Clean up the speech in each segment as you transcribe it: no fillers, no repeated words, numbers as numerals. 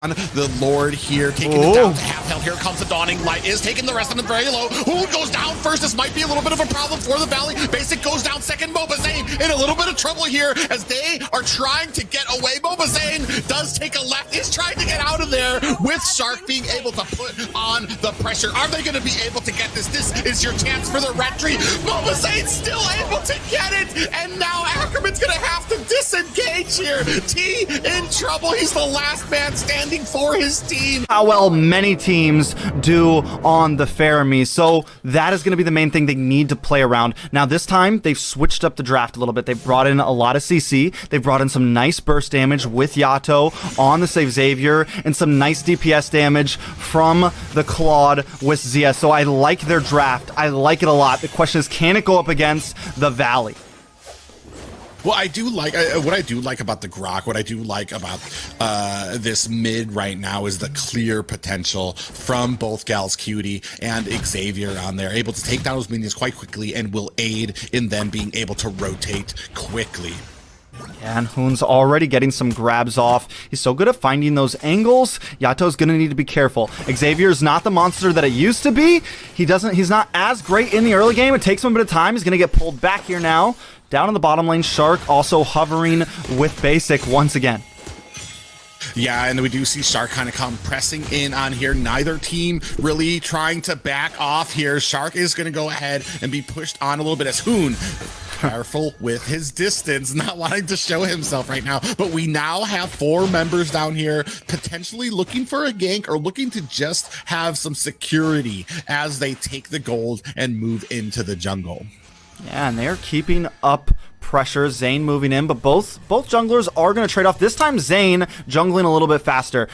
The Lord here taking it down to half health. Here comes the Dawning Light, is taking the rest of them very low. Who goes down first? This might be a little bit of a problem for the Valley. Basic goes down second. Mobazane in a little bit of trouble here as they are trying to get away. Mobazane does take a left, is trying to get out of there with Shark being able to put on the pressure. Are they going to be able to get this? This is your chance for the red tree. Mobazane's still able to get it, and now Ackerman's going to have to disengage here. T in trouble. He's the last man standing for his team. How well many teams do on the Faramee, so that is going to be the main thing they need to play around. Now this time they've switched up the draft a little bit. They've brought in a lot of CC. They've brought in some nice burst damage with Yato on the save Xavier and some nice DPS damage from the Claude with Zia. So I like their draft. I like it a lot. The question is, can it go up against the Valley? Well, I do like what I do like about the Grok. What I do like about this mid right now is the clear potential from both Gals Cutie and Xavier on there, able to take down those minions quite quickly and will aid in them being able to rotate quickly. Yeah, and Hoon's already getting some grabs off. He's so good at finding those angles. Yato's gonna need to be careful. Xavier's not the monster that it used to be. He's not as great in the early game. It takes him a bit of time. He's gonna get pulled back here now. Down in the bottom lane, Shark also hovering with Basic once again. Yeah, and we do see Shark kind of come pressing in on here. Neither team really trying to back off here. Shark is going to go ahead and be pushed on a little bit as Hoon, careful with his distance, not wanting to show himself right now. But we now have 4 members down here potentially looking for a gank or looking to just have some security as they take the gold and move into the jungle. Yeah, and they're keeping up pressure. Zane moving in, but both junglers are going to trade off. This time Zane jungling a little bit faster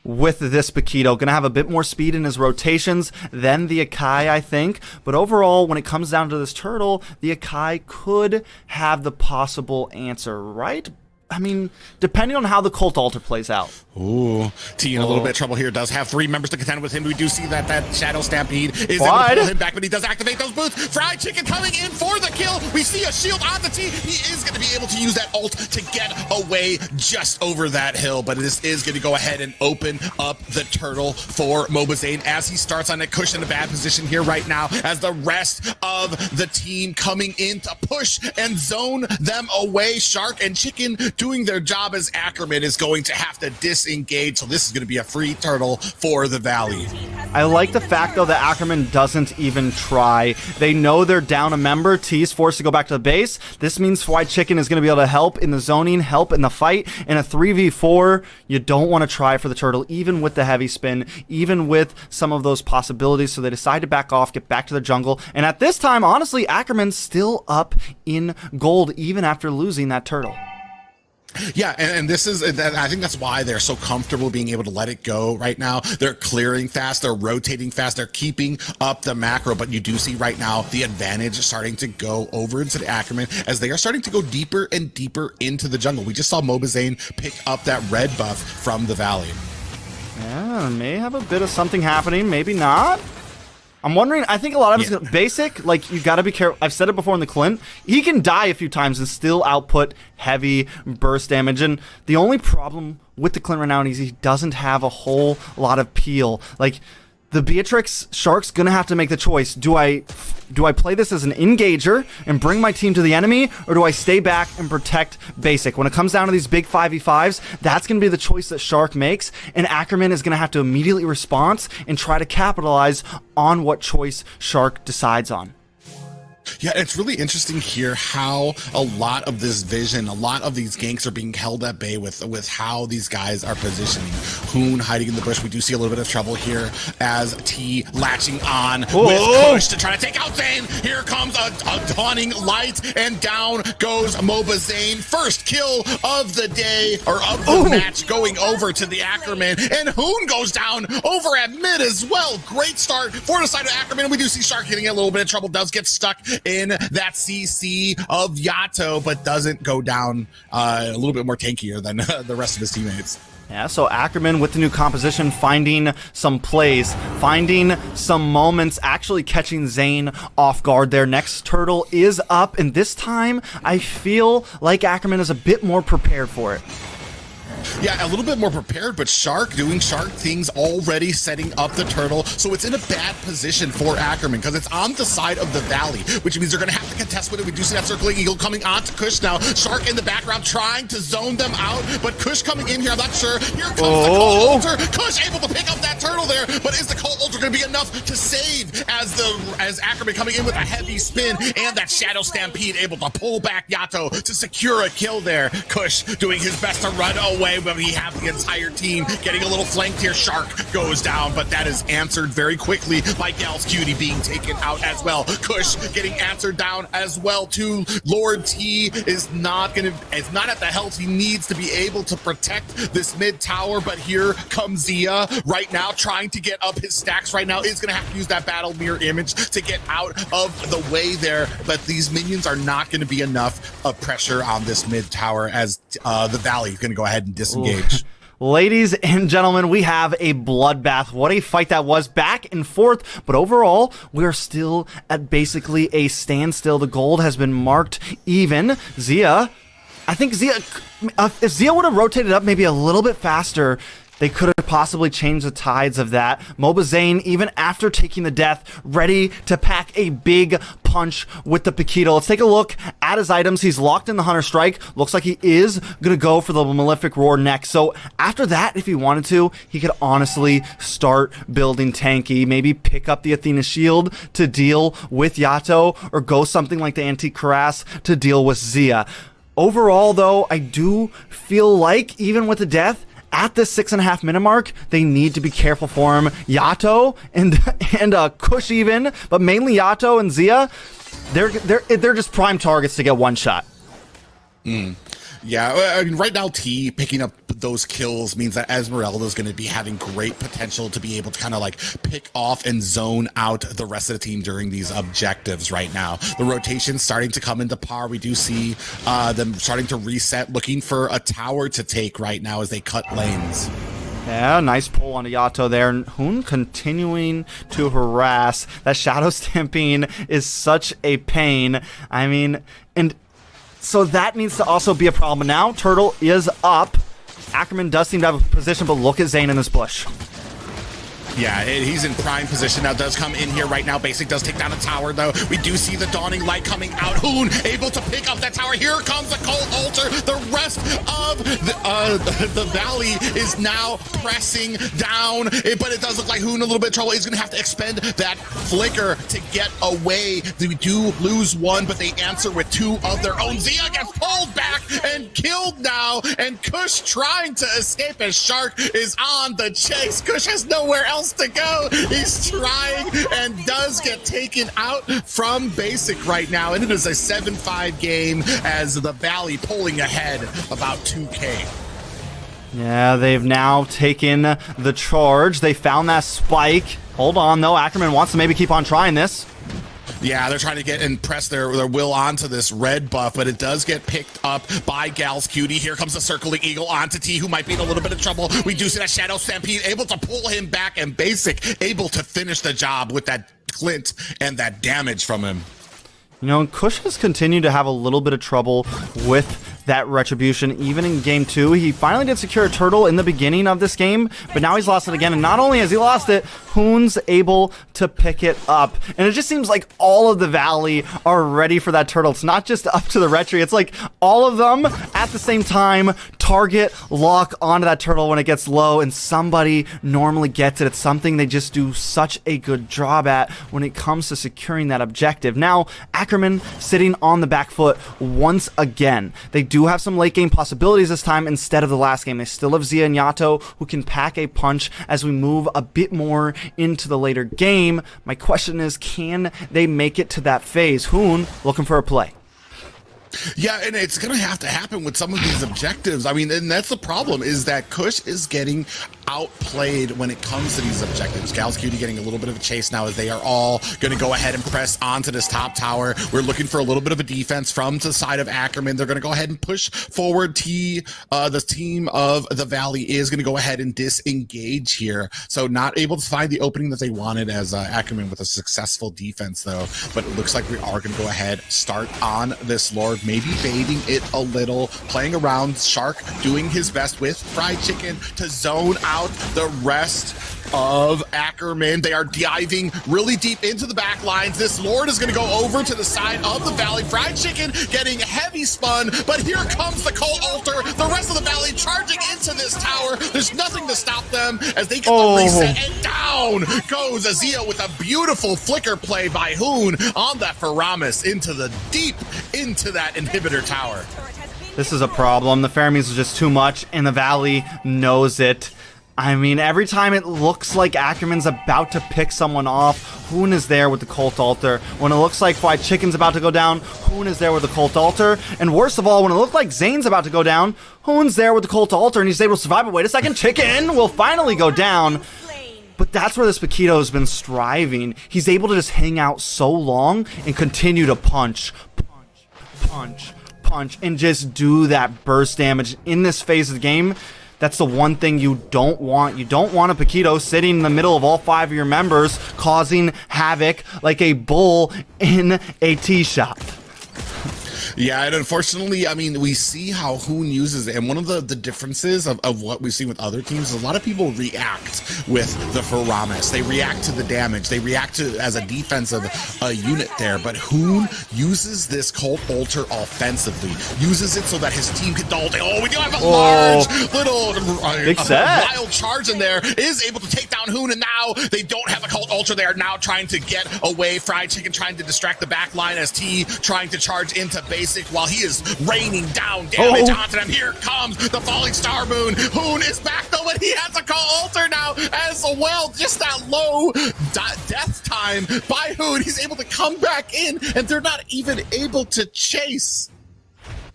with this Paquito. Going to have a bit more speed in his rotations than the Akai, I think. But overall, when it comes down to this turtle, the Akai could have the possible answer, right? I mean, depending on how the Cult Altar plays out. Ooh, T in a little bit of trouble here. Does have 3 members to contend with him. We do see that Shadow Stampede is able to pull him back, but he does activate those boots. Fried Chicken coming in for the kill. We see a shield on the T. He is going to be able to use that ult to get away just over that hill, but this is going to go ahead and open up the turtle for Mobazane as he starts on a cushion in a bad position here right now as the rest of the team coming in to push and zone them away. Shark and Chicken doing their job as Ackerman is going to have to disengage, so this is going to be a free turtle for the Valley. I like the fact, though, that Ackerman doesn't even try. They know they're down a member. T's forced to go back to the base. This means Fried Chicken is going to be able to help in the zoning, help in the fight. In a 3v4, you don't want to try for the turtle, even with the heavy spin, even with some of those possibilities, so they decide to back off, get back to the jungle. And at this time, honestly, Ackerman's still up in gold, even after losing that turtle. Yeah, and this is, I think that's why they're so comfortable being able to let it go right now. They're clearing fast, they're rotating fast, they're keeping up the macro, but you do see right now the advantage starting to go over into the Ackerman as they are starting to go deeper and deeper into the jungle. We just saw Mobazane pick up that red buff from the Valley. Yeah, may have a bit of something happening, maybe not. I'm wondering, I think a lot of it's basic, like, you gotta be careful. I've said it before in the Clint. He can die a few times and still output heavy burst damage. And the only problem with the Clint right now is he doesn't have a whole lot of peel. Like, the Beatrix Shark's gonna have to make the choice. Do I play this as an engager and bring my team to the enemy, or do I stay back and protect basic? When it comes down to these big 5v5s, that's gonna be the choice that Shark makes, and Ackerman is gonna have to immediately respond and try to capitalize on what choice Shark decides on. Yeah, it's really interesting here how a lot of this vision, a lot of these ganks are being held at bay with how these guys are positioning. Hoon hiding in the bush. We do see a little bit of trouble here as T latching on with Kush to try to take out Zane. Here comes a dawning light, and down goes Mobazane. First kill of the day, or of the match, going over to the Ackerman, and Hoon goes down over at mid as well. Great start for the side of Ackerman. We do see Shark getting a little bit of trouble, does get stuck in that CC of Yato, but doesn't go down a little bit more tankier than the rest of his teammates. Yeah, so Ackerman with the new composition, finding some plays, finding some moments, actually catching Zane off guard. Their next turtle is up, and this time I feel like Ackerman is a bit more prepared for it. Yeah, a little bit more prepared, but Shark doing Shark things, already setting up the turtle. So it's in a bad position for ACKERMAN because it's on the side of the valley, which means they're going to have to contest with it. We do see that circling eagle coming on to Kush now. Shark in the background trying to zone them out, but Kush coming in here, I'm not sure. Here comes the Cold Ultra. Kush able to pick up that turtle there, but is the Cold Ultra going to be enough to save as ACKERMAN coming in with a heavy spin and that Shadow Stampede able to pull back Yato to secure a kill there. Kush doing his best to run away, but he has the entire team getting a little flanked here. Shark goes down, but that is answered very quickly by Gal's Cutie being taken out as well. Kush getting answered down as well too. Lord T is not at the health he needs to be able to protect this mid tower, but here comes Zia right now trying to get up his stacks right now. Is going to have to use that battle mirror image to get out of the way there, but these minions are not going to be enough of pressure on this mid tower as the Valley is going to go ahead and disengage. Ladies and gentlemen, we have a bloodbath. What a fight that was, back and forth, but overall, we're still at basically a standstill. The gold has been marked even. Zia, I think Zia, if Zia would have rotated up maybe a little bit faster, they could have possibly changed the tides of that. Mobazane, even after taking the death, ready to pack a big punch with the Paquito. Let's take a look at his items. He's locked in the Hunter Strike. Looks like he is going to go for the Malefic Roar next. So after that, if he wanted to, he could honestly start building tanky. Maybe pick up the Athena Shield to deal with Yato, or go something like the Antique Cuirass to deal with Zia. Overall, though, I do feel like, even with the death, at this 6.5 minute mark, they need to be careful for him. Yato and Kush even, but mainly Yato and Zia, they're just prime targets to get one shot. Yeah, I mean, right now T picking up those kills means that Esmeralda is going to be having great potential to be able to kind of like pick off and zone out the rest of the team during these objectives right now. The rotation's starting to come into par. We do see them starting to reset, looking for a tower to take right now as they cut lanes. Yeah, nice pull onto Yato there. And Hoon continuing to harass. That Shadow Stampede is such a pain. I mean, and so that needs to also be a problem. Now, Turtle is up. ACKERMAN does seem to have a position, but look at Zane in this bush. Yeah, he's in prime position now. Does come in here right now. Basic does take down a tower, though. We do see the dawning light coming out. Hoon able to pick up that tower. Here comes the Cold Ultra. The rest of the Valley is now pressing down, but it does look like Hoon a little bit of trouble. He's going to have to expend that flicker to get away. We do lose one, but they answer with two of their own. Zia gets pulled back and killed now, and Kush trying to escape as Shark is on the chase. Kush has nowhere else to go. He's trying and does get taken out from Basic right now, and it is a 7-5 game as the Valley pulling ahead about 2K. Yeah, they've now taken the charge. They found that spike. Hold on, though. ACKERMAN wants to maybe keep on trying this. Yeah, they're trying to get and press their will onto this red buff, but it does get picked up by Gal's Cutie. Here comes the circling eagle onto T, who might be in a little bit of trouble. We do see that Shadow Stampede able to pull him back, and Basic able to finish the job with that Clint and that damage from him. You know, Kush has continued to have a little bit of trouble with that retribution, even in game 2. He finally did secure a turtle in the beginning of this game, but now he's lost it again. And not only has he lost it, Hoon's able to pick it up. And it just seems like all of the Valley are ready for that turtle. It's not just up to the retry. It's like all of them at the same time target lock onto that turtle when it gets low, and somebody normally gets it. It's something they just do such a good job at when it comes to securing that objective. Now, ACKERMAN sitting on the back foot once again. They do have some late game possibilities this time instead of the last game. They still have Zia and Yato who can pack a punch as we move a bit more into the later game. My question is, can they make it to that phase? Hoon looking for a play. Yeah, and it's going to have to happen with some of these objectives. I mean, and that's the problem, is that Kush is getting outplayed when it comes to these objectives. Gals Cutie getting a little bit of a chase now as they are all going to go ahead and press onto this top tower. We're looking for a little bit of a defense from the side of ACKERMAN. They're going to go ahead and push forward. The team of the Valley is going to go ahead and disengage here. So not able to find the opening that they wanted as ACKERMAN with a successful defense though. But it looks like we are going to go ahead, start on this Lord, maybe baiting it a little, playing around. Shark doing his best with Fried Chicken to zone out the rest of ACKERMAN. They are diving really deep into the back lines. This Lord is going to go over to the side of the Valley. Fried Chicken getting heavy spun, but here comes the Cult Altar. The rest of the Valley charging into this tower. There's nothing to stop them as they get the reset, and down goes Azia with a beautiful flicker play by Hoon on that Faramis into the deep into that inhibitor tower. This is a problem. The Fermis is just too much, and the Valley knows it. I mean, every time it looks like ACKERMAN's about to pick someone off, Hoon is there with the Cult Altar. When it looks like Fried Chicken's about to go down, Hoon is there with the Cult Altar. And worst of all, when it looked like Zane's about to go down, Hoon's there with the Cult Altar, and he's able to survive. But wait a second, Chicken will finally go down. But that's where this Paquito has been striving. He's able to just hang out so long and continue to punch, and just do that burst damage in this phase of the game. That's the one thing you don't want. You don't want a Paquito sitting in the middle of all 5 of your members, causing havoc like a bull in a tea shop. Yeah, and unfortunately, I mean, we see how Hoon uses it, and one of the differences of what we've seen with other teams is a lot of people react with the Faramis. They react to the damage. They react to as a defensive unit there, but Hoon uses this Cult Altar offensively, uses it so that his team can we do have a large little wild charge in there, is able to take down Hoon, and now they don't have a Cult Altar. They are now trying to get away. Fried Chicken trying to distract the back line as T trying to charge into base while he is raining down damage onto them. Here comes the falling star moon. Hoon is back though, and he has a Cult Altar now as well. Just that low death time by Hoon. He's able to come back in, and they're not even able to chase.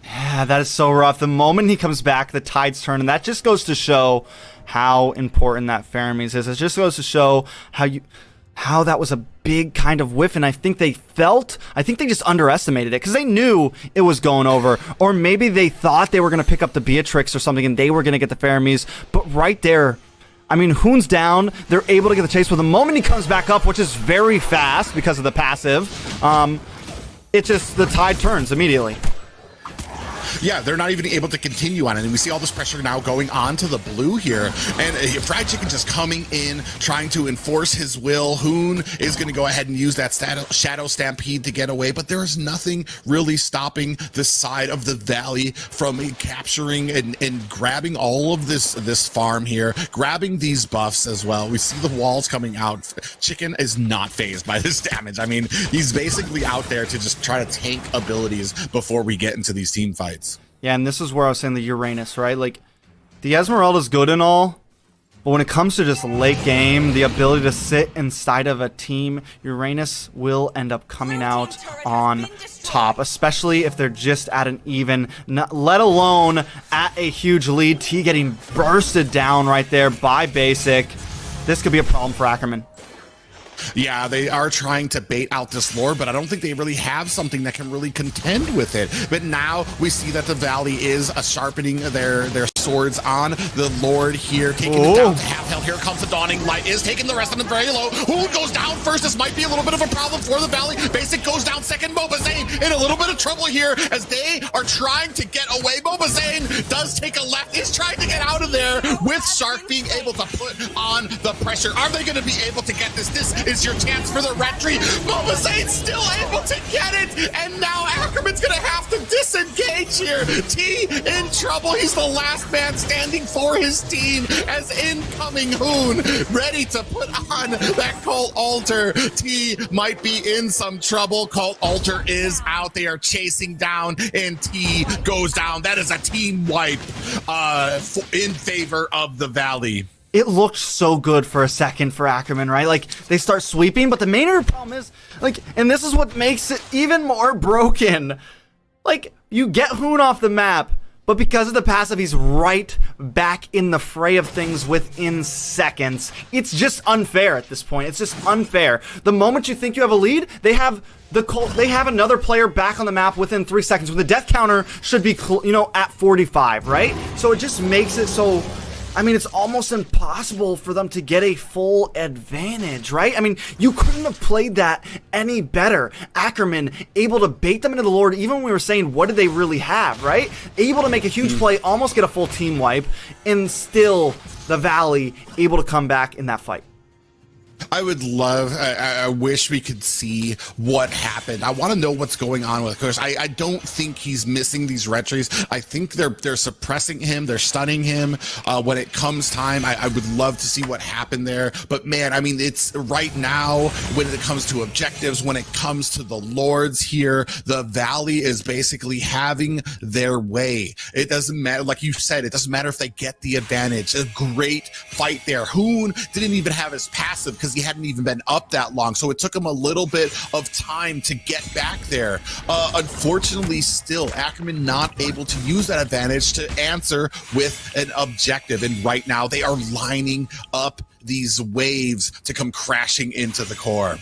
Yeah, that is so rough. The moment he comes back, the tides turn, and that just goes to show how important that Fermis is. It just goes to show how that was a big kind of whiff, and I think they just underestimated it because they knew it was going over, or maybe they thought they were going to pick up the Beatrix or something and they were going to get the Fermis, but right there, I mean, Hoon's down, they're able to get the chase, but the moment he comes back up, which is very fast because of the passive, the tide turns immediately. Yeah, they're not even able to continue on it. And we see all this pressure now going on to the blue here. And Fried Chicken just coming in, trying to enforce his will. Hoon is going to go ahead and use that Shadow Stampede to get away. But there is nothing really stopping the side of the Valley from capturing and grabbing all of this farm here, grabbing these buffs as well. We see the walls coming out. Chicken is not phased by this damage. I mean, he's basically out there to just try to tank abilities before we get into these team fights. Yeah, and this is where I was saying the Uranus, right? Like, the Esmeralda's good and all, but when it comes to just late game, the ability to sit inside of a team, Uranus will end up coming out on top, especially if they're just at an even, let alone at a huge lead. T getting bursted down right there by Basic. This could be a problem for ACKERMAN. Yeah, they are trying to bait out this Lord, but I don't think they really have something that can really contend with it. But now we see that the Valley is sharpening their swords on the Lord here, taking it down to half health. Here comes the Dawning Light, is taking the rest of them very low. Who goes down first? This might be a little bit of a problem for the Valley. Basic goes down second. Mobazane in a little bit of trouble here as they are trying to get away. Mobazane does take a left, is trying to get out of there with Shark being able to put on the pressure. Are they going to be able to get this? This is your chance for the retry. Mobazane's still able to get it, and now ACKERMAN's gonna have to disengage here. T in trouble. He's the last man standing for his team as incoming Hoon ready to put on that Cult Altar. T might be in some trouble. Cult Altar is out. They are chasing down, and T goes down. That is a team wipe in favor of the Valley. It looked so good for a second for ACKERMAN, right? Like, they start sweeping, but the main problem is, like, and this is what makes it even more broken. Like, you get Hoon off the map, But because of the passive, he's right back in the fray of things within seconds. It's just unfair at this point. It's just unfair. The moment you think you have a lead, they have another player back on the map within 3 seconds when the death counter should be, at 45, right? So it just makes it so, I mean, it's almost impossible for them to get a full advantage, right? I mean, you couldn't have played that any better. ACKERMAN able to bait them into the Lord, even when we were saying, what did they really have, right? Able to make a huge play, almost get a full team wipe, and still the Valley able to come back in that fight. I wish we could see what happened. I want to know what's going on with Kush. I don't think he's missing these retries. I think they're suppressing him. They're stunning him. When it comes time, I would love to see what happened there. But man, I mean, it's right now when it comes to objectives, when it comes to the Lords here, the Valley is basically having their way. It doesn't matter. Like you said, it doesn't matter if they get the advantage. A great fight there. Hoon didn't even have his passive because he hadn't even been up that long, so it took him a little bit of time to get back there. Unfortunately, still, ACKERMAN not able to use that advantage to answer with an objective, and right now they are lining up these waves to come crashing into the core.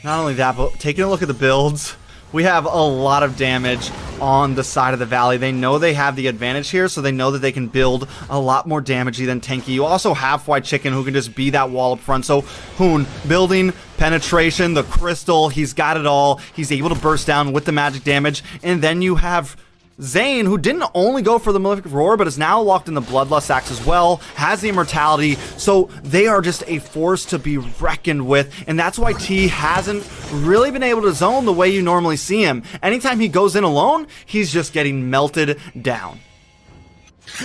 Not only that, but taking a look at the builds, we have a lot of damage on the side of the Valley. They know they have the advantage here, so they know that they can build a lot more damagey than Tanky. You also have White Chicken, who can just be that wall up front. So Hoon building penetration, the crystal, he's got it all. He's able to burst down with the magic damage. And then you have Zane, who didn't only go for the Malefic Roar, but is now locked in the Bloodlust Axe as well, has the Immortality, so they are just a force to be reckoned with, and that's why T hasn't really been able to zone the way you normally see him. Anytime he goes in alone, he's just getting melted down.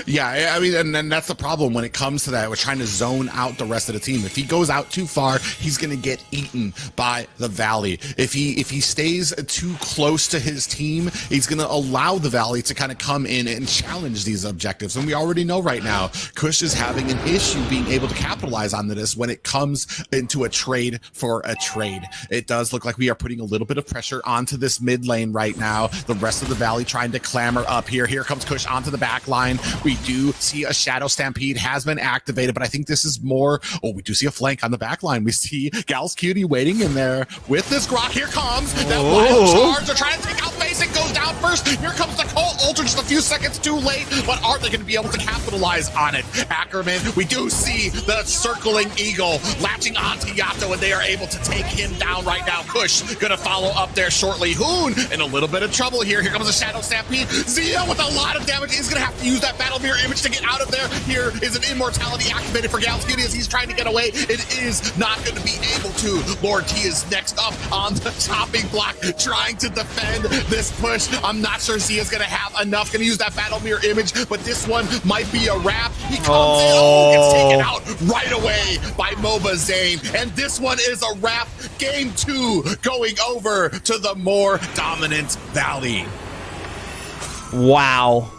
Yeah, I mean, and that's the problem when it comes to that. We're trying to zone out the rest of the team. If he goes out too far, he's going to get eaten by the Valley. If he stays too close to his team, he's going to allow the Valley to kind of come in and challenge these objectives. And we already know right now, Kush is having an issue being able to capitalize on this when it comes into a trade for a trade. It does look like we are putting a little bit of pressure onto this mid lane right now. The rest of the Valley trying to clamor up here. Here comes Kush onto the back line. We do see a Shadow Stampede has been activated, but I think this is more, we do see a flank on the back line. We see Gal's Cutie waiting in there with this Grok. Here comes that wild charge. They're trying to take out Basic, goes down first. Here comes the Colt Ultra just a few seconds too late, but are they going to be able to capitalize on it? ACKERMAN, we do see the circling Eagle latching onto Yato, and they are able to take him down right now. Kush going to follow up there shortly. Hoon in a little bit of trouble here. Here comes a Shadow Stampede. Zia with a lot of damage is going to have to use that Battle Mirror Image to get out of there. Here is an Immortality activated for Gal's Cutie as he's trying to get away. It is not going to be able to. Lord T is next up on the chopping block, trying to defend this push. I'm not sure Zia's going to have enough. Going to use that Battle Mirror Image, but this one might be a wrap. He comes in, gets taken out right away by MOBA Zane. And this one is a wrap. Game 2 going over to the more dominant Valley. Wow.